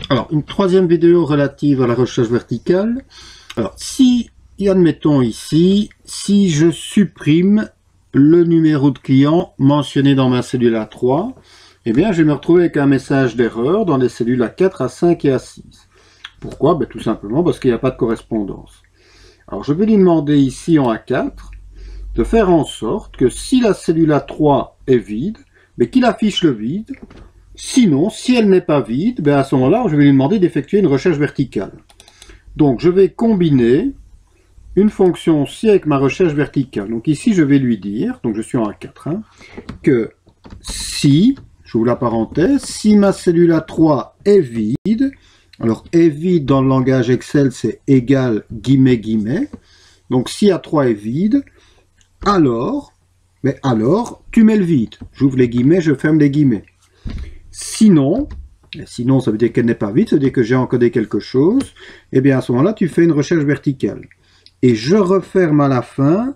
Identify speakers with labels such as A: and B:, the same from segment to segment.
A: Alors, une troisième vidéo relative à la recherche verticale. Alors, si, admettons ici, si je supprime le numéro de client mentionné dans ma cellule A3, eh bien, je vais me retrouver avec un message d'erreur dans les cellules A4, A5 et A6. Pourquoi? Ben, tout simplement parce qu'il n'y a pas de correspondance. Alors, je vais lui demander ici en A4 de faire en sorte que si la cellule A3 est vide, mais qu'il affiche le vide. Sinon, si elle n'est pas vide, ben à ce moment-là, je vais lui demander d'effectuer une recherche verticale. Donc, je vais combiner une fonction aussi avec ma recherche verticale. Donc ici, je vais lui dire, donc je suis en A4, hein, que si, j'ouvre la parenthèse, si ma cellule A3 est vide, alors est vide dans le langage Excel, c'est égal guillemets guillemets. Donc si A3 est vide, alors, tu mets le vide. J'ouvre les guillemets, je ferme les guillemets. Sinon, ça veut dire qu'elle n'est pas vide, ça veut dire que j'ai encodé quelque chose, et bien à ce moment-là, tu fais une recherche verticale. Et je referme à la fin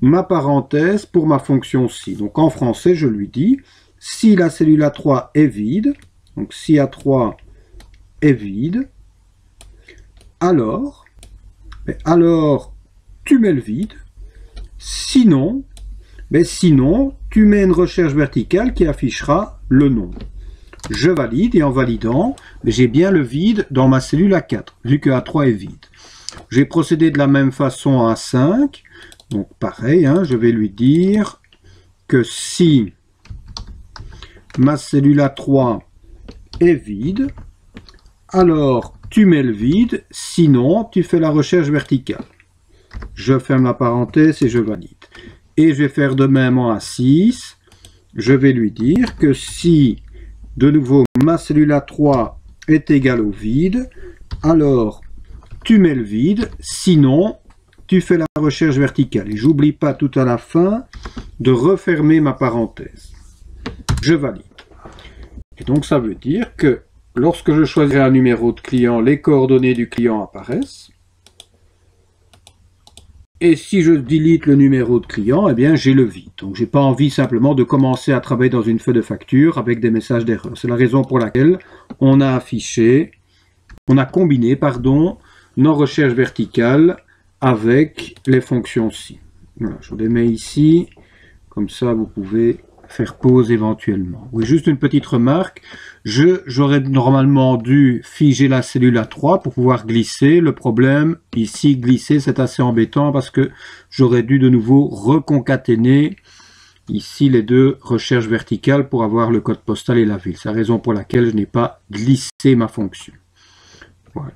A: ma parenthèse pour ma fonction si. Donc en français, je lui dis, si la cellule A3 est vide, donc si A3 est vide, alors tu mets le vide, sinon, tu mets une recherche verticale qui affichera le nom. Je valide et en validant, j'ai bien le vide dans ma cellule A4, vu que A3 est vide. J'ai procédé de la même façon à A5, donc pareil, hein, je vais lui dire que si ma cellule A3 est vide, alors tu mets le vide, sinon tu fais la recherche verticale. Je ferme la parenthèse et je valide. Et je vais faire de même en A6, je vais lui dire que si de nouveau ma cellule A3 est égale au vide, alors tu mets le vide, sinon tu fais la recherche verticale. Et j'oublie pas tout à la fin de refermer ma parenthèse. Je valide. Et donc ça veut dire que lorsque je choisirai un numéro de client, les coordonnées du client apparaissent. Et si je delete le numéro de client, eh bien j'ai le vide. Donc j'ai pas envie simplement de commencer à travailler dans une feuille de facture avec des messages d'erreur. C'est la raison pour laquelle on a combiné, nos recherches verticales avec les fonctions si. Voilà, je les mets ici, comme ça vous pouvez faire pause éventuellement. Oui, juste une petite remarque, j'aurais normalement dû figer la cellule A3 pour pouvoir glisser. Le problème, ici, glisser, c'est assez embêtant parce que j'aurais dû de nouveau reconcaténer ici les deux recherches verticales pour avoir le code postal et la ville. C'est la raison pour laquelle je n'ai pas glissé ma fonction. Voilà.